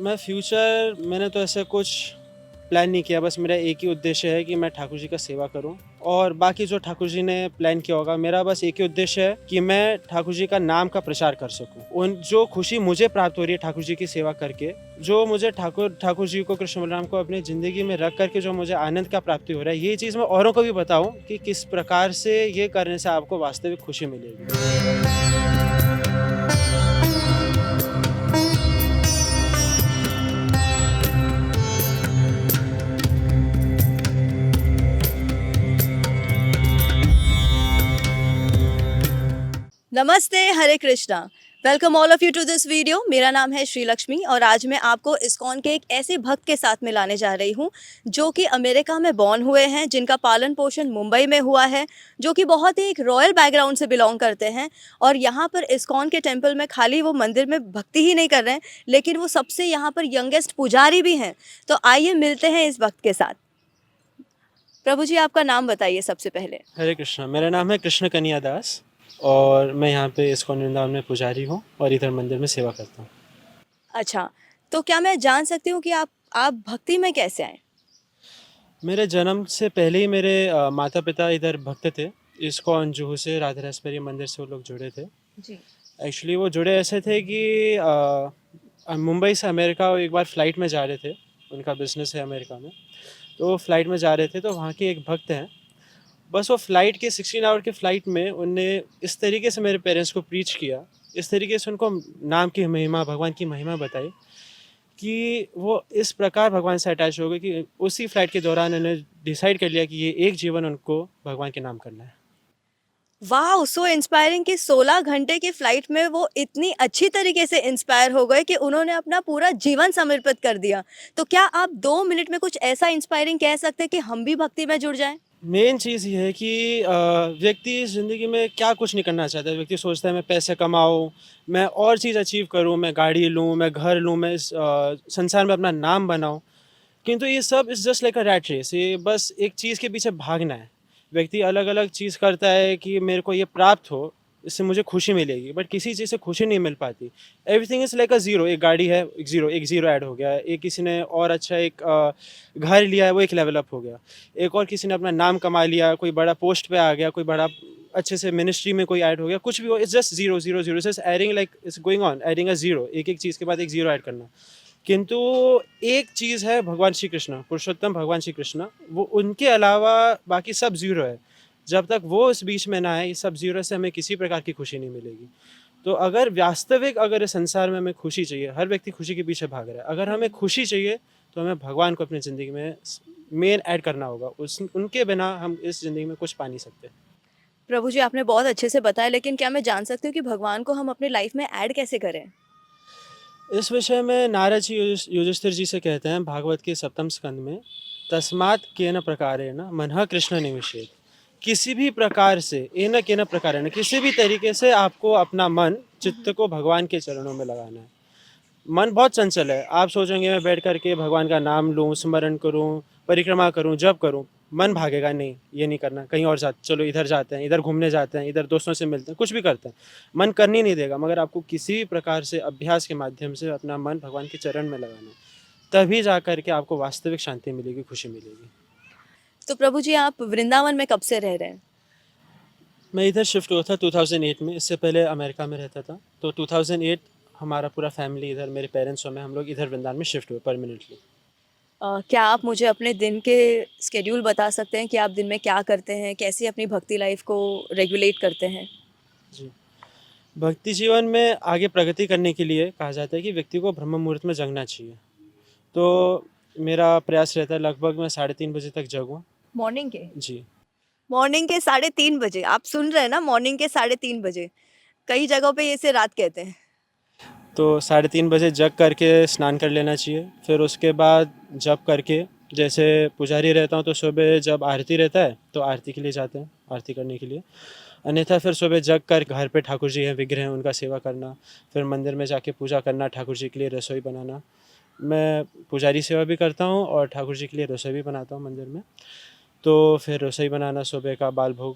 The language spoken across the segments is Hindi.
मैं फ्यूचर मैंने तो ऐसे कुछ प्लान नहीं किया, बस मेरा एक ही उद्देश्य है कि मैं ठाकुर जी का सेवा करूं। और बाकी जो ठाकुर जी ने प्लान किया होगा, मेरा बस एक ही उद्देश्य है कि मैं ठाकुर जी का नाम का प्रचार कर सकूं। उन जो खुशी मुझे प्राप्त हो रही है ठाकुर जी की सेवा करके, जो मुझे ठाकुर ठाकुर जी को, कृष्ण बलराम को अपनी ज़िंदगी में रख करके जो मुझे आनंद का प्राप्ति हो रहा है, ये चीज़ मैं औरों को भी बताऊं कि किस प्रकार से ये करने से आपको वास्तविक खुशी मिलेगी। नमस्ते, Hare Krishna. Welcome all of you to this video. मेरा नाम है श्री लक्ष्मी और आज मैं आपको इस्कॉन के एक ऐसे भक्त के साथ मिलाने जा रही हूँ जो कि अमेरिका में बॉर्न हुए हैं, जिनका पालन पोषण मुंबई में हुआ है, जो कि बहुत ही एक रॉयल बैकग्राउंड से बिलोंग करते हैं। और यहाँ पर इस्कॉन के टेम्पल में खाली वो मंदिर में भक्ति ही नहीं कर रहे हैं, लेकिन वो सबसे यहाँ पर यंगेस्ट पुजारी भी हैं। तो आइए मिलते हैं इस भक्त के साथ। प्रभु जी, आपका नाम बताइए सबसे पहले। हरे कृष्णा, मेरा नाम है कृष्ण कन्या दास और मैं यहाँ पे इस्कॉन वृंदावन में पुजारी हूँ और इधर मंदिर में सेवा करता हूँ। अच्छा, तो क्या मैं जान सकती हूँ कि आप भक्ति में कैसे आए? मेरे जन्म से पहले ही मेरे माता पिता इधर भक्त थे। इस्कॉन जुहू से, राधा रास्परी मंदिर से वो लोग जुड़े थे। जी। एक्चुअली वो जुड़े ऐसे थे कि मुंबई से अमेरिका वो एक बार फ़्लाइट में जा रहे थे। उनका बिजनेस है अमेरिका में, तो वो फ़्लाइट में जा रहे थे, तो वहाँ के एक भक्त हैं। बस वो फ़्लाइट के 16 आवर के फ़्लाइट में उनने इस तरीके से मेरे पेरेंट्स को प्रीच किया, इस तरीके से उनको नाम की महिमा, भगवान की महिमा बताई कि वो इस प्रकार भगवान से अटैच हो गए कि उसी फ़्लाइट के दौरान उन्होंने डिसाइड कर लिया कि ये एक जीवन उनको भगवान के नाम करना है। वाओ! सो इंस्पायरिंग कि 16 घंटे की फ्लाइट में वो इतनी अच्छी तरीके से इंस्पायर हो गए कि उन्होंने अपना पूरा जीवन समर्पित कर दिया। तो क्या आप 2 मिनट में कुछ ऐसा इंस्पायरिंग कह सकते हैं कि हम भी भक्ति में जुड़ जाएँ? मेन चीज़ ये है कि व्यक्ति ज़िंदगी में क्या कुछ नहीं करना चाहता है। व्यक्ति सोचता है मैं पैसे कमाऊँ, मैं और चीज़ अचीव करूँ, मैं गाड़ी लूँ, मैं घर लूँ, मैं इस संसार में अपना नाम बनाऊँ। किंतु ये सब is just like a rat race, ये बस एक चीज़ के पीछे भागना है। व्यक्ति अलग-अलग चीज़ करता है कि मेरे को ये प्राप्त हो, इससे मुझे खुशी मिलेगी, बट किसी चीज़ से खुशी नहीं मिल पाती। Everything is like a zero, एक गाड़ी है, एक ज़ीरो ऐड हो गया। एक किसी ने और अच्छा एक घर लिया है, वो एक लेवल अप हो गया। एक और किसी ने अपना नाम कमा लिया, कोई बड़ा पोस्ट पे आ गया, कोई बड़ा अच्छे से मिनिस्ट्री में कोई ऐड हो गया, कुछ भी हो, it's just zero, zero, zero, just adding like it's going on, adding a zero, एक-एक चीज़ के बाद एक ज़ीरो ऐड करना। किंतु एक चीज़ है भगवान श्री कृष्ण, पुरुषोत्तम भगवान श्री कृष्ण, वो उनके अलावा बाकी सब ज़ीरो है। जब तक वो इस बीच में ना आए, इस सब ज़ीरो से हमें किसी प्रकार की खुशी नहीं मिलेगी। तो अगर वास्तविक अगर इस संसार में हमें खुशी चाहिए, हर व्यक्ति खुशी के पीछे भाग रहा है। अगर हमें खुशी चाहिए, तो हमें भगवान को अपनी ज़िंदगी में मेन ऐड करना होगा। उस उनके बिना हम इस ज़िंदगी में कुछ पा नहीं सकते। प्रभु जी, आपने बहुत अच्छे से बताया, लेकिन क्या मैं जान सकती हूँ कि भगवान को हम अपनी लाइफ में ऐड कैसे करें? इस विषय में नारद जी युधिष्ठिर जी से कहते हैं भागवत के सप्तम स्कंद में, तस्मात् केन प्रकारेण मनः कृष्ण निविशेत। किसी भी प्रकार से, एन केन प्रकारेण, किसी भी तरीके से आपको अपना मन, चित्त को भगवान के चरणों में लगाना है। मन बहुत चंचल है। आप सोचेंगे मैं बैठ कर के भगवान का नाम लूँ, स्मरण करूँ, परिक्रमा करूँ, जप करूँ, मन भागेगा, नहीं, ये नहीं करना, कहीं और चलो इधर जाते हैं, इधर घूमने जाते हैं, इधर दोस्तों से मिलते हैं, कुछ भी करते हैं। मन करने ही नहीं देगा, मगर आपको किसी भी प्रकार से अभ्यास के माध्यम से अपना मन भगवान के चरण में लगाना है। तभी जा कर के आपको वास्तविक शांति मिलेगी, खुशी मिलेगी। तो प्रभु जी, आप वृंदावन में कब से रह रहे हैं? मैं इधर शिफ्ट हुआ था 2008 में, इससे पहले अमेरिका में रहता था। तो 2008 हमारा पूरा फैमिली इधर, मेरे पेरेंट्स और मैं, हम लोग इधर वृंदावन में शिफ्ट हुए परमानेंटली। क्या आप मुझे अपने दिन के स्केड्यूल बता सकते हैं कि आप दिन में क्या करते हैं? कैसे अपनी भक्ति लाइफ को रेगुलेट करते हैं? जी। भक्ति जीवन में आगे प्रगति करने के लिए कहा जाता है कि व्यक्ति को ब्रह्म मुहूर्त में जगना चाहिए। तो मेरा प्रयास रहता है लगभग मैं 3:30 बजे तक जगूँ। मॉर्निंग के? जी। मॉर्निंग के 3:30 बजे? आप सुन रहे हैं ना, मॉर्निंग के 3:30 बजे। कई जगहों पे इसे रात कहते हैं। तो 3:30 बजे जग करके स्नान कर लेना चाहिए। फिर उसके बाद जप करके, जैसे पुजारी रहता हूँ तो सुबह जब आरती रहता है तो आरती के लिए जाते हैं, आरती करने के लिए। अन्यथा फिर सुबह जग कर घर पे ठाकुर जी हैं, विग्रह हैं, उनका सेवा करना। फिर मंदिर में जाके पूजा करना, ठाकुर जी के लिए रसोई बनाना। मैं पुजारी सेवा भी करता हूँ और ठाकुर जी के लिए रसोई भी बनाता हूँ मंदिर में। तो फिर रसोई बनाना, सुबह का बाल भोग,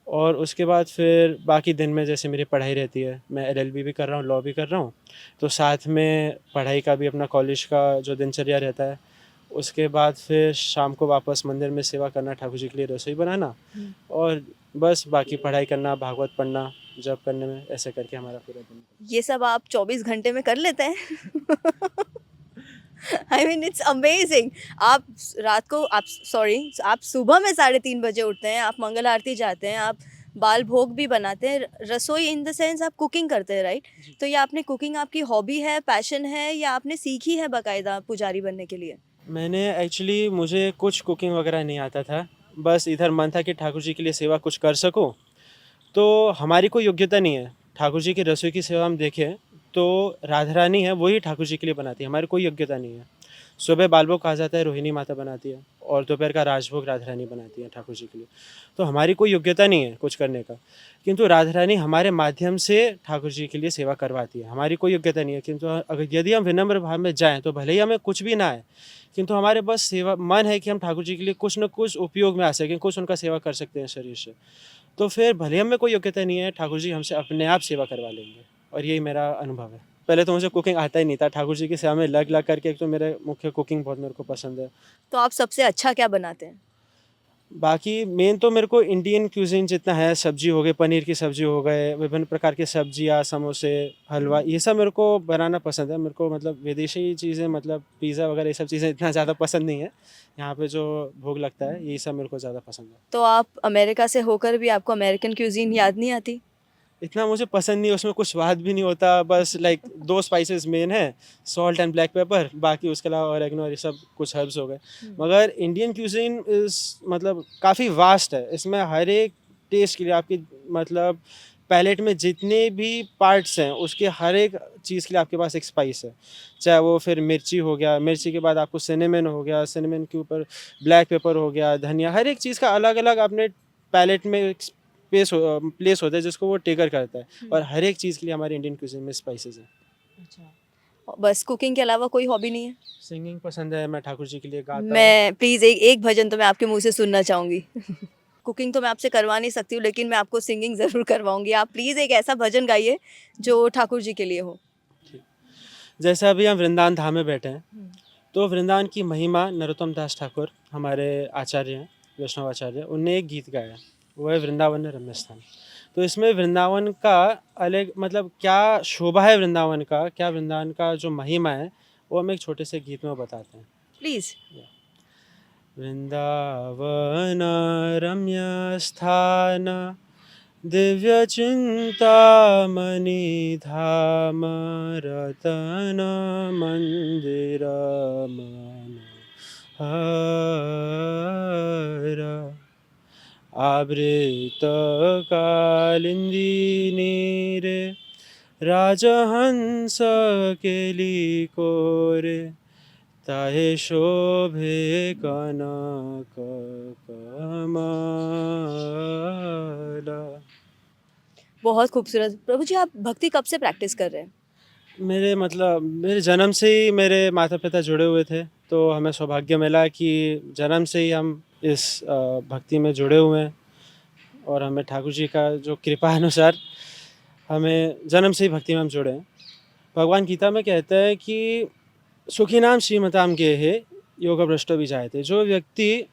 और उसके बाद फिर बाकी दिन में जैसे मेरी पढ़ाई रहती है, मैं एलएलबी भी कर रहा हूँ, लॉ भी कर रहा हूँ, तो साथ में पढ़ाई का भी अपना कॉलेज का जो दिनचर्या रहता है। उसके बाद फिर शाम को वापस मंदिर में सेवा करना, ठाकुर जी के लिए रसोई बनाना, और बस बाकी पढ़ाई करना, भागवत पढ़ना, जप करने में, ऐसे करके हमारा पूरा दिन। ये सब आप 24 घंटे में कर लेते हैं? I mean it's amazing. आप रात को आप सॉरी आप सुबह में 3:30 बजे उठते हैं, आप मंगल आरती जाते हैं, आप बाल भोग भी बनाते हैं, रसोई इन द सेंस आप कुकिंग करते हैं, राइट? जी। तो ये आपने कुकिंग आपकी हॉबी है, पैशन है, या आपने सीखी है बाकायदा पुजारी बनने के लिए? मैंने एक्चुअली मुझे कुछ कुकिंग वगैरह नहीं आता था, बस इधर मन था कि ठाकुर जी के लिए सेवा कुछ कर सकूं। तो हमारी कोई योग्यता नहीं है, ठाकुर जी की रसोई की सेवा हम देखें तो राधा रानी है, वही ठाकुर जी के लिए बनाती है, हमारी कोई योग्यता नहीं है। सुबह बालभोग कहा जाता है, रोहिणी माता बनाती है, और दोपहर का राजभोग राधा रानी बनाती है ठाकुर जी के लिए। तो हमारी कोई योग्यता नहीं है कुछ करने का, किंतु राधा रानी हमारे माध्यम से ठाकुर जी के लिए सेवा करवाती है। हमारी कोई योग्यता नहीं है, किंतु अगर यदि हम विनम्र भाव में जाएँ तो भले ही हमें कुछ भी ना आए, किंतु हमारे बस सेवा मन है कि हम ठाकुर जी के लिए कुछ न कुछ उपयोग में आ सकें, कुछ उनका सेवा कर सकते हैं शरीर से। तो फिर भले हम में कोई योग्यता नहीं है, ठाकुर जी हमसे अपने आप सेवा करवा लेंगे, और यही मेरा अनुभव है। पहले तो मुझे कुकिंग आता ही नहीं था, ठाकुर जी की सेवा में लग करके, एक तो मेरे मुख्य कुकिंग बहुत मेरे को पसंद है। तो आप सबसे अच्छा क्या बनाते हैं? बाकी मेन तो मेरे को इंडियन क्यूज़ीन जितना है, सब्ज़ी हो गई, पनीर की सब्ज़ी हो गए, विभिन्न प्रकार की सब्ज़ियाँ, समोसे, हलवा, ये सब मेरे को बनाना पसंद है। मेरे को मतलब विदेशी चीज़ें, मतलब पिज़्ज़ा वगैरह ये सब चीज़ें इतना ज़्यादा पसंद नहीं है। यहाँ पे जो भोग लगता है, यही सब मेरे को ज़्यादा पसंद है। तो आप अमेरिका से होकर भी आपको अमेरिकन क्यूजीन याद नहीं आती? इतना मुझे पसंद नहीं है, उसमें कुछ स्वाद भी नहीं होता, बस लाइक 2 स्पाइसेस मेन है, सॉल्ट एंड ब्लैक पेपर, बाकी उसके अलावा ऑरेगनो और ये सब कुछ हर्ब्स हो गए। मगर इंडियन क्यूज़ीन इज़ मतलब काफ़ी वास्ट है, इसमें हर एक टेस्ट के लिए आपकी मतलब पैलेट में जितने भी पार्ट्स हैं, उसके हर एक चीज़ के लिए आपके पास एक स्पाइस है। चाहे वो फिर मिर्ची हो गया, मिर्ची के बाद आपको सिनेमन हो गया, सिनेमन के ऊपर ब्लैक पेपर हो गया, धनिया, हर एक चीज़ का अलग-अलग अपने पैलेट में एक प्लेस होता है जिसको वो ट्रिगर करता है, और हर एक चीज़ के लिए हमारे इंडियन क्यूज़ीन में स्पाइसेस हैं। अच्छा। बस कुकिंग के अलावा कोई हॉबी नहीं है? सिंगिंग पसंद है, मैं ठाकुर जी के लिए गाता हूँ। मैं प्लीज़ एक एक भजन तो मैं आपके मुँह से सुनना चाहूँगी। कुकिंग तो मैं आपसे करवा नहीं सकती हूँ, लेकिन मैं आपको सिंगिंग ज़रूर करवाऊँगी। आप प्लीज़ एक ऐसा भजन गाइए जो ठाकुर जी के लिए हो। ठीक। जैसे अभी हम वृंदावन धाम में बैठे हैं, तो वृंदावन की महिमा नरोत्तम दास ठाकुर हमारे आचार्य हैं, वैष्णव आचार्य, उनने एक गीत गाया, वो है वृंदावन रम्य स्थान। तो इसमें वृंदावन का अलग मतलब क्या शोभा है, वृंदावन का क्या, वृंदावन का जो महिमा है, वो हम एक छोटे से गीत में वो बताते हैं। प्लीज़। वृंदावन रम्य स्थान, दिव्य चिंतामणि धाम, रतन मंदिर मन हर, आवृत कालिंदी रे, राजहंस केली कोरे, ताहे शोभे कनक कमला। बहुत खूबसूरत। प्रभु जी, आप भक्ति कब से प्रैक्टिस कर रहे हैं? मेरे मतलब मेरे जन्म से ही मेरे माता पिता जुड़े हुए थे, तो हमें सौभाग्य मिला कि जन्म से ही हम इस भक्ति में जुड़े हुए हैं, और हमें ठाकुर जी का जो कृपा अनुसार हमें जन्म से ही भक्ति में हम जुड़े हैं। भगवान गीता में कहता है कि सुखी नाम श्रीमताम गेहे योग भ्रष्टो विजायते। जो व्यक्ति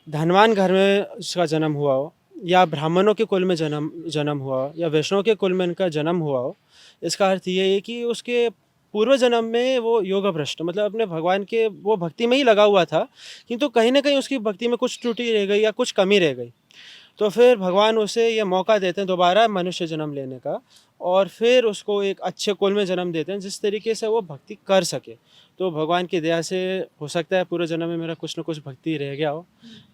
धनवान घर में उसका जन्म हुआ हो, या ब्राह्मणों के कुल में जन्म जन्म हुआ हो, या वैष्णव के कुल में इनका जन्म हुआ हो, इसका अर्थ ये है कि उसके पूर्व जन्म में वो योग भ्रष्ट, मतलब अपने भगवान के वो भक्ति में ही लगा हुआ था, किंतु कहीं ना कहीं उसकी भक्ति में कुछ त्रुटि रह गई या कुछ कमी रह गई। तो फिर भगवान उसे ये मौका देते हैं दोबारा मनुष्य जन्म लेने का, और फिर उसको एक अच्छे कुल में जन्म देते हैं जिस तरीके से वो भक्ति कर सके। तो भगवान की दया से हो सकता है पूरे जन्म में मेरा कुछ न कुछ भक्ति रह गया हो,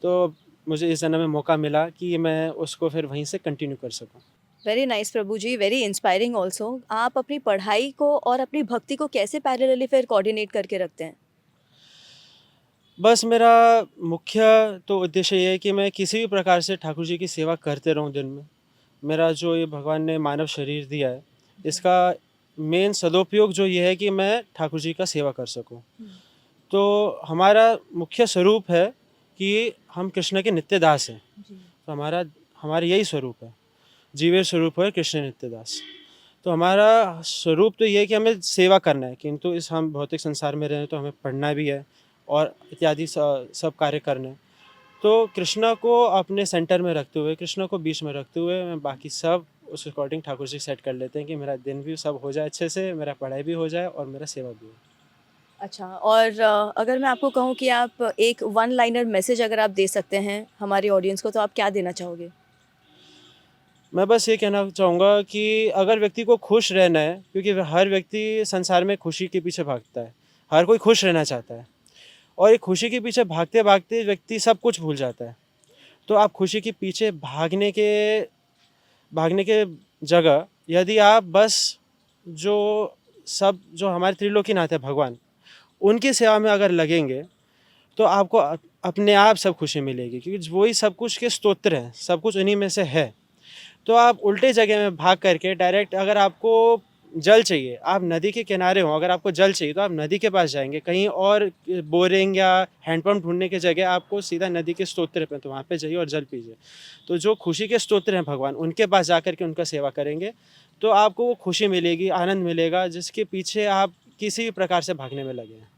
तो मुझे इस जन्म में मौका मिला कि मैं उसको फिर वहीं से कंटिन्यू कर सकूँ। वेरी नाइस प्रभु जी, वेरी इंस्पायरिंग ऑल्सो। आप अपनी पढ़ाई को और अपनी भक्ति को कैसे पैरेलली फिर कोऑर्डिनेट करके रखते हैं? बस मेरा मुख्य तो उद्देश्य ये है कि मैं किसी भी प्रकार से ठाकुर जी की सेवा करते रहूँ दिन में। मेरा जो ये भगवान ने मानव शरीर दिया है, इसका मेन सदुपयोग जो ये है कि मैं ठाकुर जी का सेवा कर सकूँ। तो हमारा मुख्य स्वरूप है कि हम कृष्ण के नित्य दास हैं। तो हमारा यही स्वरूप है, जीवे स्वरूप है कृष्ण नित्यदास। तो हमारा स्वरूप तो ये है कि हमें सेवा करना है, किंतु इस हम भौतिक संसार में रहें तो हमें पढ़ना भी है और इत्यादि सब कार्य करने हैं। तो कृष्णा को अपने सेंटर में रखते हुए, कृष्णा को बीच में रखते हुए मैं बाकी सब उस अकॉर्डिंग ठाकुर जी सेट कर लेते हैं कि मेरा दिन भी सब हो जाए अच्छे से, मेरा पढ़ाई भी हो जाए और मेरा सेवा भी हो। अच्छा, और अगर मैं आपको कहूँ कि आप एक वन लाइनर मैसेज अगर आप दे सकते हैं हमारी ऑडियंस को, तो आप क्या देना चाहोगे? मैं बस ये कहना चाहूँगा कि अगर व्यक्ति को खुश रहना है, क्योंकि हर व्यक्ति संसार में खुशी के पीछे भागता है, हर कोई खुश रहना चाहता है और ये खुशी के पीछे भागते-भागते व्यक्ति सब कुछ भूल जाता है। तो आप खुशी के पीछे भागने के जगह यदि आप बस जो जो हमारे त्रिलोकीनाथ है भगवान, उनकी सेवा में अगर लगेंगे तो आपको अपने आप सब खुशी मिलेगी, क्योंकि वही सब कुछ के स्तोत्र हैं, सब कुछ उन्हीं में से है। तो आप उल्टे जगह में भाग करके डायरेक्ट, अगर आपको जल चाहिए, आप नदी के किनारे हो, अगर आपको जल चाहिए तो आप नदी के पास जाएँगे, कहीं और बोरिंग या हैंडपंप ढूँढने की जगह आपको सीधा नदी के स्तोत्र पे, तो वहाँ पे जाइए और जल पीजिए। तो जो खुशी के स्तोत्र हैं भगवान, उनके पास जाकर के उनका सेवा करेंगे, तो आपको वो खुशी मिलेगी, आनंद मिलेगा, जिसके पीछे आप किसी भी प्रकार से भागने में लगे हैं।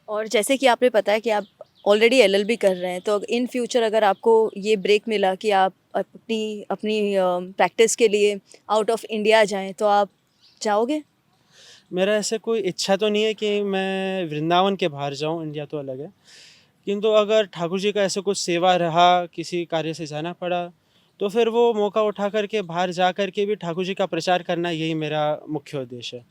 और जैसे कि आपने बताया कि आप ऑलरेडी एलएलबी कर रहे हैं, तो इन फ्यूचर अगर आपको ये ब्रेक मिला कि आप अपनी अपनी प्रैक्टिस के लिए आउट ऑफ इंडिया जाएँ, तो आप जाओगे? मेरा ऐसे कोई इच्छा तो नहीं है कि मैं वृंदावन के बाहर जाऊँ, इंडिया तो अलग है। किंतु अगर ठाकुर जी का ऐसा कुछ सेवा रहा, किसी कार्य से जाना पड़ा, तो फिर वो मौका उठा कर के बाहर जा कर के भी ठाकुर जी का प्रचार करना, यही मेरा मुख्य उद्देश्य है।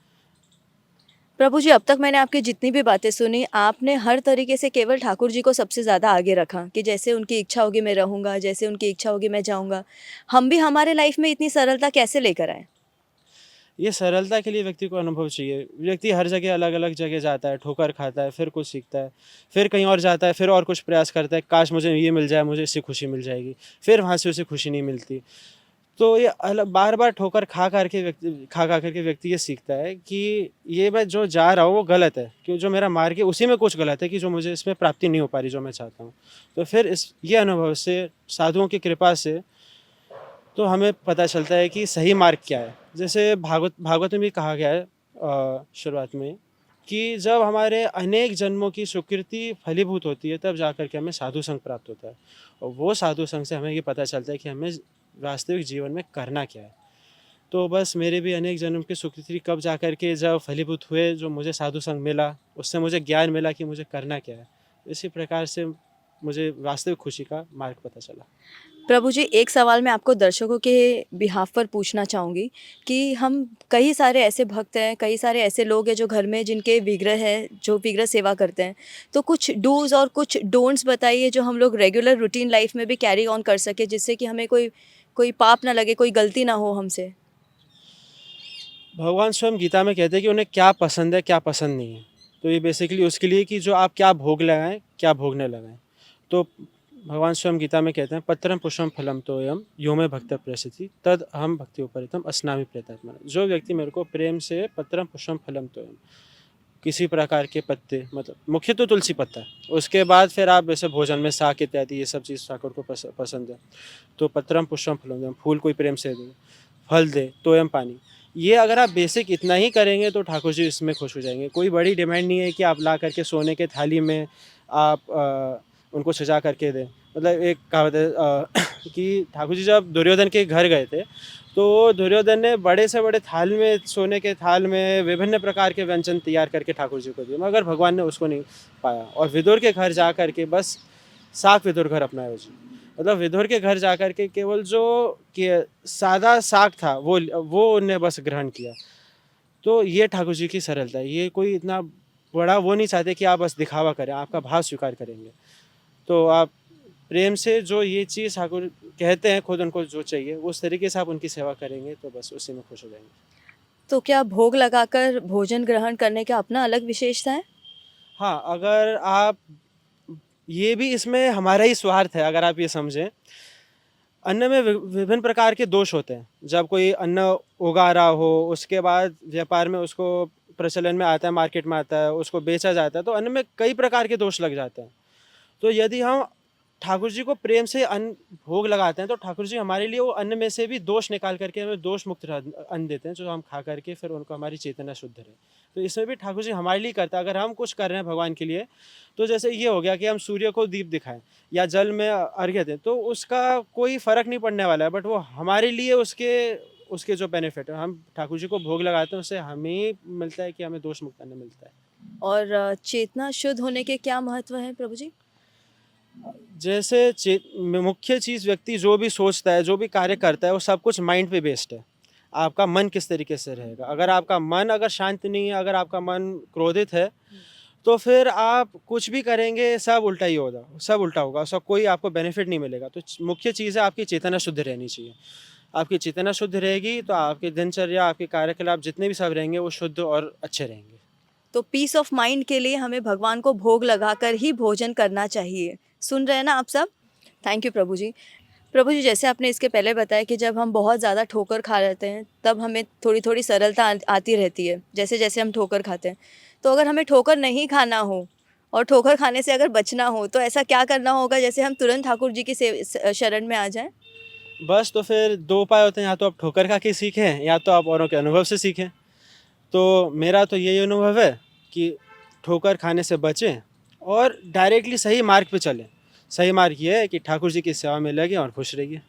प्रभु जी, अब तक मैंने आपकी जितनी भी बातें सुनी, आपने हर तरीके से केवल ठाकुर जी को सबसे ज़्यादा आगे रखा कि जैसे उनकी इच्छा होगी मैं रहूँगा, जैसे उनकी इच्छा होगी मैं जाऊँगा। हम भी हमारे लाइफ में इतनी सरलता कैसे लेकर आएँ? ये सरलता के लिए व्यक्ति को अनुभव चाहिए। व्यक्ति हर जगह अलग-अलग जगह जाता है, ठोकर खाता है, फिर कुछ सीखता है, फिर कहीं और जाता है, फिर और कुछ प्रयास करता है, काश मुझे ये मिल जाए, मुझे इससे खुशी मिल जाएगी। फिर वहाँ से उसे खुशी नहीं मिलती। तो ये बार-बार ठोकर खा-खा कर के व्यक्ति ये सीखता है कि ये मैं जो जा रहा हूँ वो गलत है, कि जो मेरा मार्ग है उसी में कुछ गलत है, कि जो मुझे इसमें प्राप्ति नहीं हो पा रही जो मैं चाहता हूँ। तो फिर ये अनुभव से, साधुओं की कृपा से, तो हमें पता चलता है कि सही मार्ग क्या है। जैसे भागवत में भी कहा गया है शुरुआत में, कि जब हमारे अनेक जन्मों की सुकृति फलीभूत होती है, तब जाकर के हमें साधु संग प्राप्त होता है। और वो साधु संग से हमें ये पता चलता है कि हमें वास्तविक जीवन में करना क्या है। तो बस मेरे भी अनेक जन्म की सुकृति कब जाकर के जब फलीभूत हुए, जो मुझे साधु संग मिला, उससे मुझे ज्ञान मिला कि मुझे करना क्या है। इसी प्रकार से मुझे वास्तविक खुशी का मार्ग पता चला। प्रभु जी, एक सवाल मैं आपको दर्शकों के बिहाफ़ पर पूछना चाहूँगी कि हम कई सारे ऐसे भक्त हैं, कई सारे ऐसे लोग हैं जो घर में जिनके विग्रह हैं, जो विग्रह सेवा करते हैं। तो कुछ डूज़ और कुछ डोंट्स बताइए जो हम लोग रेगुलर रूटीन लाइफ़ में भी कैरी ऑन कर सकें, जिससे कि हमें कोई कोई पाप ना लगे, कोई गलती ना हो हमसे? भगवान स्वयं गीता में कहते हैं कि उन्हें क्या पसंद है, क्या पसंद नहीं है। तो ये बेसिकली उसके लिए कि जो आप क्या भोग लगाएँ, क्या भोगने लगाएँ। तो भगवान स्वयं गीता में कहते हैं, पत्रम पुष्पम फलम तोयम यो मे भक्त प्रसति तद अहम भक्ति उपरितम अस्नामि प्रेतात्मा। जो व्यक्ति मेरे को प्रेम से पत्रम पुष्पम फलम तोयम, किसी प्रकार के पत्ते, मतलब मुख्य तो तुलसी पत्ता है, उसके बाद फिर आप जैसे भोजन में शाक इत्यादि ये सब चीज़ ठाकुर को पसंद है, तो पत्रम पुष्पम फलम, फूल कोई प्रेम से दे, फल दे, तोयम पानी। ये अगर आप बेसिक इतना ही करेंगे तो ठाकुर जी इसमें खुश हो जाएंगे। कोई बड़ी डिमांड नहीं है कि आप ला करके सोने के थाली में आप उनको सजा करके दें। मतलब एक कहावत है कि ठाकुर जी जब दुर्योधन के घर गए थे, तो दुर्योधन ने बड़े से बड़े थाल में, सोने के थाल में विभिन्न प्रकार के व्यंजन तैयार करके ठाकुर जी को दिए, मगर भगवान ने उसको नहीं पाया और विदुर के घर जा कर के बस साग विदुर घर अपनाया जी। मतलब विदुर के घर जा कर के केवल जो कि सादा साग था वो उन्हें बस ग्रहण किया। तो ये ठाकुर जी की सरलता है। ये कोई इतना बड़ा वो नहीं चाहते कि आप बस दिखावा करें, आपका भाव स्वीकार करेंगे। तो आप प्रेम से जो ये चीज़ ठाकुर कहते हैं, खुद उनको जो चाहिए उस तरीके से आप उनकी सेवा करेंगे, तो बस उसी में खुश हो जाएँगे। तो क्या भोग लगाकर भोजन ग्रहण करने का अपना अलग विशेषता है? हाँ, अगर आप, ये भी इसमें हमारा ही स्वार्थ है, अगर आप ये समझें। अन्न में विभिन्न प्रकार के दोष होते हैं। जब कोई अन्न उगा रहा हो, उसके बाद व्यापार में उसको प्रचलन में आता है, मार्केट में आता है, उसको बेचा जाता है, तो अन्न में कई प्रकार के दोष लग जाते हैं। तो यदि हम ठाकुर जी को प्रेम से अन्न भोग लगाते हैं तो ठाकुर जी हमारे लिए वो अन्न में से भी दोष निकाल करके हमें दोष मुक्त अन्न देते हैं, जो हम खा करके फिर उनको हमारी चेतना शुद्ध रहे। तो इसमें भी ठाकुर जी हमारे लिए करता है। अगर हम कुछ कर रहे हैं भगवान के लिए, तो जैसे ये हो गया कि हम सूर्य को दीप दिखाएं या जल में अर्घ्य दें, तो उसका कोई फर्क नहीं पड़ने वाला है, बट वो हमारे लिए उसके उसके जो बेनिफिट है, हम ठाकुर जी को भोग लगाते हैं, उससे हमें मिलता है कि हमें दोष मुक्त अन्न मिलता है। और चेतना शुद्ध होने के क्या महत्व है प्रभु जी? जैसे मुख्य चीज़, व्यक्ति जो भी सोचता है, जो भी कार्य करता है, वो सब कुछ माइंड पे बेस्ड है। आपका मन किस तरीके से रहेगा। अगर आपका मन अगर शांत नहीं है, अगर आपका मन क्रोधित है, तो फिर आप कुछ भी करेंगे सब उल्टा ही होगा, सब उल्टा होगा, उसका कोई आपको बेनिफिट नहीं मिलेगा। तो मुख्य चीज़ है आपकी चेतना शुद्ध रहनी चाहिए। आपकी चेतना शुद्ध रहेगी तो आपकी दिनचर्या, आपके कार्यकलाप जितने भी सब रहेंगे वो शुद्ध और अच्छे रहेंगे। तो पीस ऑफ माइंड के लिए हमें भगवान को भोग लगाकर ही भोजन करना चाहिए। सुन रहे हैं ना आप सब? थैंक यू प्रभु जी। प्रभु जी, जैसे आपने इसके पहले बताया कि जब हम बहुत ज़्यादा ठोकर खा लेते हैं तब हमें थोड़ी थोड़ी सरलता आती रहती है, जैसे जैसे हम ठोकर खाते हैं। तो अगर हमें ठोकर नहीं खाना हो और ठोकर खाने से अगर बचना हो तो ऐसा क्या करना होगा, जैसे हम तुरंत ठाकुर जी की शरण में आ जाएं? बस तो फिर 2 उपाय होते हैं, या तो आप ठोकर खा के सीखें या तो आप औरों के अनुभव से सीखें। तो मेरा तो यही अनुभव है कि ठोकर खाने से बचें और डायरेक्टली सही मार्ग पे चलें। सही मार्ग ये है कि ठाकुर जी की सेवा में लगें और खुश रहिए।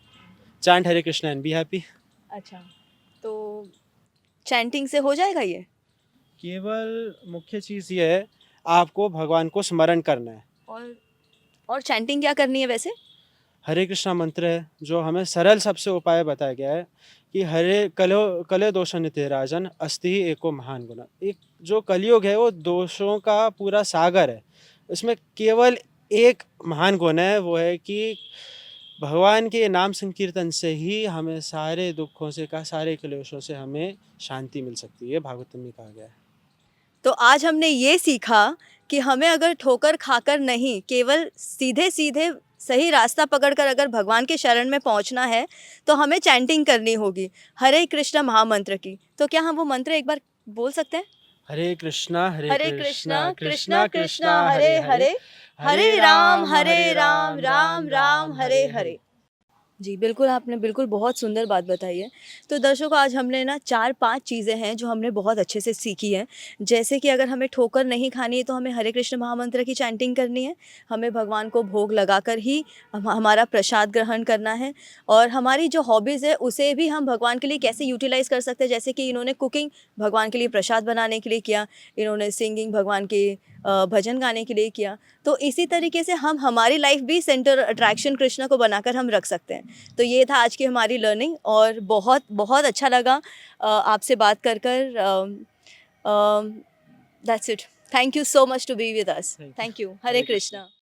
Chant Hare Krishna and be happy. अच्छा, तो चैंटिंग से हो जाएगा ये? केवल मुख्य चीज़ ये है, आपको भगवान को स्मरण करना है। और चैंटिंग क्या करनी है वैसे? हरे कृष्णा मंत्र है जो हमें सरल सबसे उपाय बताया गया है कि हरे कलो कले दोष नित्य राजन अस्ति ही एको महान गुना। एक जो कलयुग है वो दोषों का पूरा सागर है। इसमें केवल एक महान गुण है, वो है कि भगवान के नाम संकीर्तन से ही हमें सारे दुखों से सारे क्लेशों से हमें शांति मिल सकती है, भागवतम में कहा गया है। तो आज हमने ये सीखा कि हमें अगर ठोकर खाकर नहीं, केवल सीधे सीधे सही रास्ता पकड़कर अगर भगवान के शरण में पहुंचना है तो हमें चैंटिंग करनी होगी हरे कृष्णा महामंत्र की। तो क्या हम वो मंत्र एक बार बोल सकते हैं? हरे कृष्णा हरे कृष्णा कृष्णा कृष्णा हरे हरे, हरे राम राम राम हरे हरे। जी, बिल्कुल, आपने बिल्कुल बहुत सुंदर बात बताई है। तो दर्शकों, आज हमने ना 4-5 चीज़ें हैं जो हमने बहुत अच्छे से सीखी हैं। जैसे कि अगर हमें ठोकर नहीं खानी है तो हमें हरे कृष्ण महामंत्र की चैंटिंग करनी है, हमें भगवान को भोग लगाकर ही हमारा प्रसाद ग्रहण करना है, और हमारी जो हॉबीज़ है उसे भी हम भगवान के लिए कैसे यूटिलाइज़ कर सकते हैं। जैसे कि इन्होंने कुकिंग भगवान के लिए प्रसाद बनाने के लिए किया, इन्होंने सिंगिंग भगवान के भजन गाने के लिए किया। तो इसी तरीके से हम हमारी लाइफ भी सेंटर अट्रैक्शन कृष्ण को बनाकर हम रख सकते हैं। तो ये था आज की हमारी लर्निंग, और बहुत बहुत अच्छा लगा आपसे बात कर that's it. Thank you so much to be with us. Thank you. Thank you. Hare Hare Krishna. Krishna.